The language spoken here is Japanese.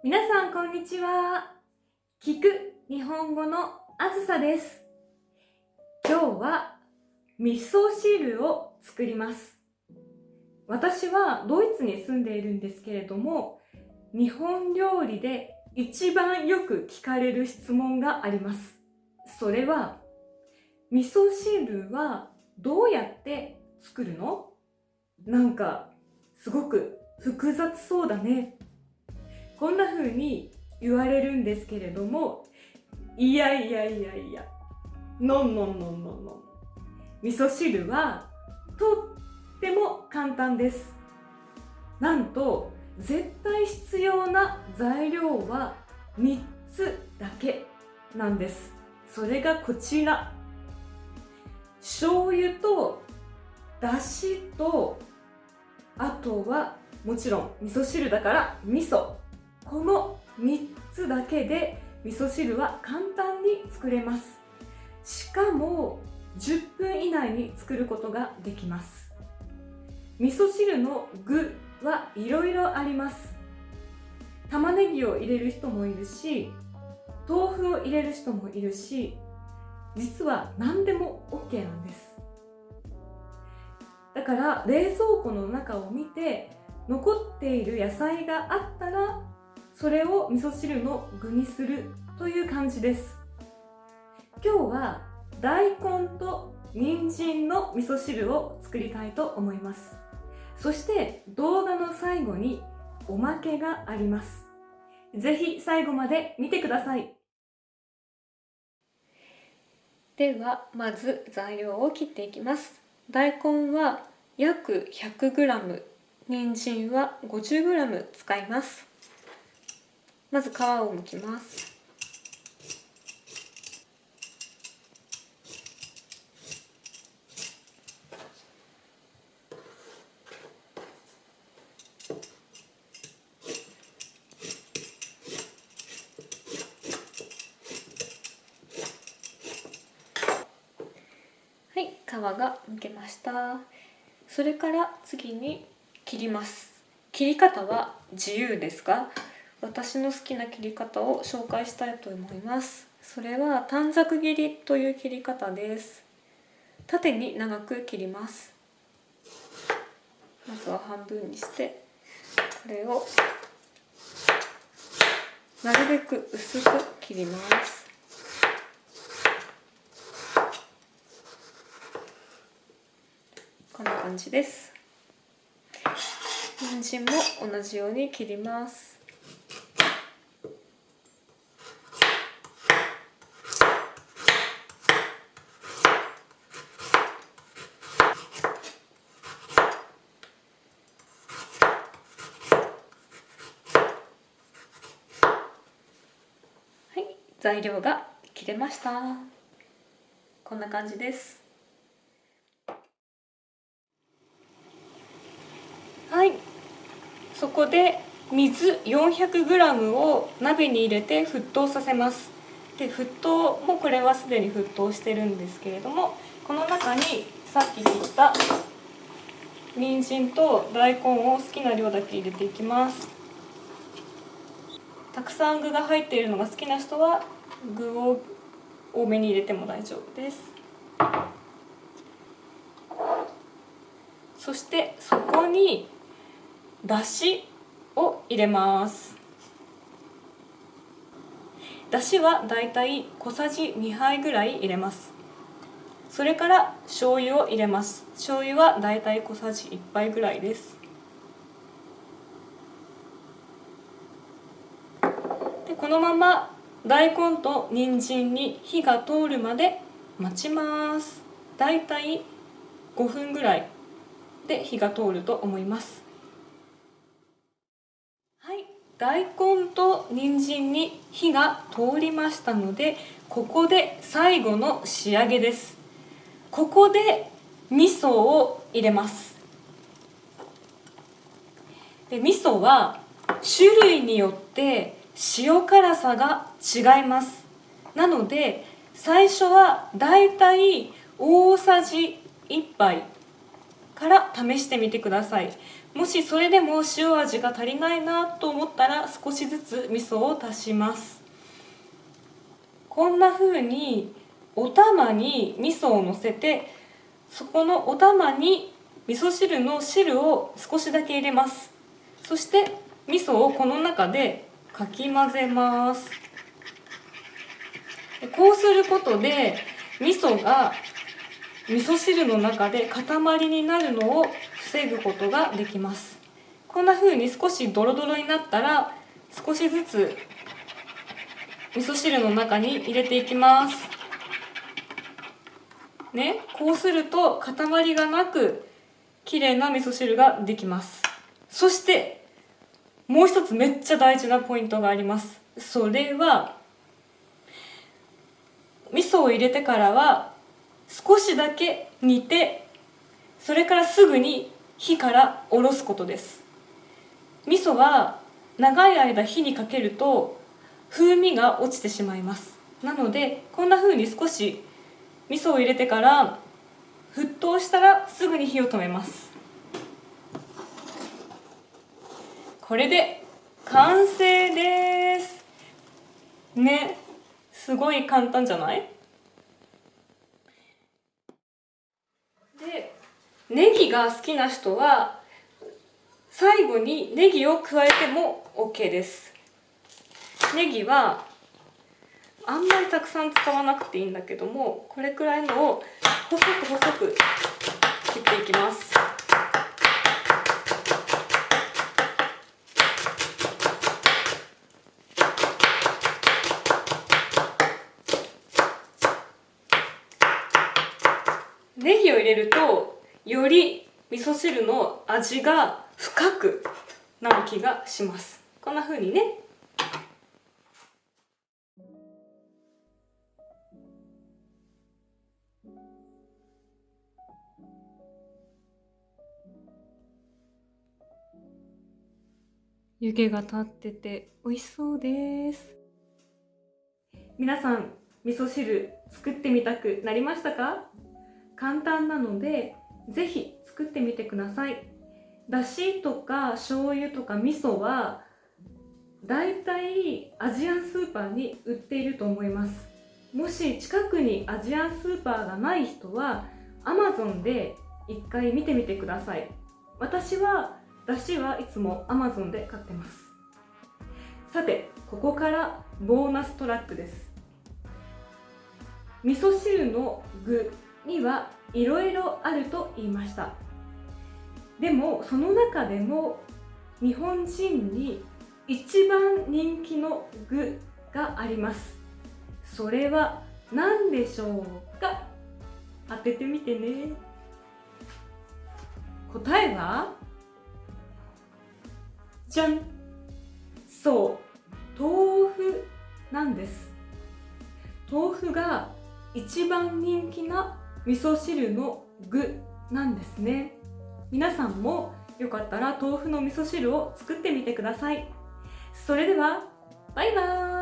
皆さんこんにちは。聞く日本語のあずさです。今日は味噌汁を作ります。私はドイツに住んでいるんですけれども、日本料理で一番よく聞かれる質問があります。それは、味噌汁はどうやって作るの？なんかすごく複雑そうだね。こんな風に言われるんですけれども、いや、ノンノンノンノンノン。味噌汁はとっても簡単です。なんと絶対必要な材料は3つだけなんです。それがこちら。醤油とだしと、あとはもちろん味噌汁だから味噌。この3つだけで味噌汁は簡単に作れます。しかも10分以内に作ることができます。味噌汁の具はいろいろあります。玉ねぎを入れる人もいるし、豆腐を入れる人もいるし、実は何でも OK なんです。だから冷蔵庫の中を見て残っている野菜があったら、それを味噌汁の具にするという感じです。今日は大根と人参の味噌汁を作りたいと思います。そして動画の最後におまけがあります。ぜひ最後まで見てください。ではまず材料を切っていきます。大根は約 100g、人参は 50g 使います。まず皮を剥きます。はい、皮が剥けました。それから次に切ります。切り方は自由ですが、私の好きな切り方を紹介したいと思います。それは短冊切りという切り方です。縦に長く切ります。まずは半分にして、これをなるべく薄く切ります。こんな感じです。人参も同じように切ります。はい、材料が切れました。こんな感じです。はい、そこで水 400g を鍋に入れて沸騰させます。で、沸騰もこれはすでに沸騰してるんですけれども、この中にさっき切った人参と大根を好きな量だけ入れていきます。たくさん具が入っているのが好きな人は具を多めに入れても大丈夫です。そしてそこにだしを入れます。だしはだいたい小さじ2杯ぐらい入れます。それから醤油を入れます。醤油はだいたい小さじ1杯ぐらいです。で、このまま大根と人参に火が通るまで待ちます。だいたい5分ぐらいで火が通ると思います。はい、大根と人参に火が通りましたので、ここで最後の仕上げです。ここで味噌を入れます。で、味噌は種類によって塩辛さが違います。なので最初はだいたい大さじ1杯から試してみてください。もしそれでも塩味が足りないなと思ったら少しずつ味噌を足します。こんな風にお玉に味噌をのせて、そこのお玉に味噌汁の汁を少しだけ入れます。そして味噌をこの中でかき混ぜます。こうすることで味噌が味噌汁の中で塊になるのを防ぐことができます。こんな風に少しドロドロになったら少しずつ味噌汁の中に入れていきますね。こうすると塊がなく綺麗な味噌汁ができます。そしてもう一つめっちゃ大事なポイントがあります。それは味噌を入れてからは少しだけ煮て、それからすぐに火から下ろすことです。味噌は長い間火にかけると風味が落ちてしまいます。なのでこんな風に少し味噌を入れてから沸騰したらすぐに火を止めます。これで完成ですね。すごい簡単じゃない？で、ネギが好きな人は最後にネギを加えても OK です。ネギはあんまりたくさん使わなくていいんだけども、これくらいのを細く切っていきます。ネギを入れるとより味噌汁の味が深くなる気がします。こんな風にね。湯気が立ってて美味しそうです。皆さん味噌汁作ってみたくなりましたか？簡単なのでぜひ作ってみてください。だしとか醤油とか味噌はだいたいアジアンスーパーに売っていると思います。もし近くにアジアンスーパーがない人は Amazon で一回見てみてください。私はだしはいつも Amazon で買ってます。さて、ここからボーナストラックです。味噌汁の具にはいろいろあると言いました。でもその中でも日本人に一番人気の具があります。それは何でしょうか？当ててみてね。答えはじゃん、そう、豆腐なんです。豆腐が一番人気な味噌汁の具なんですね。皆さんもよかったら豆腐の味噌汁を作ってみてください。それではバイバーイ。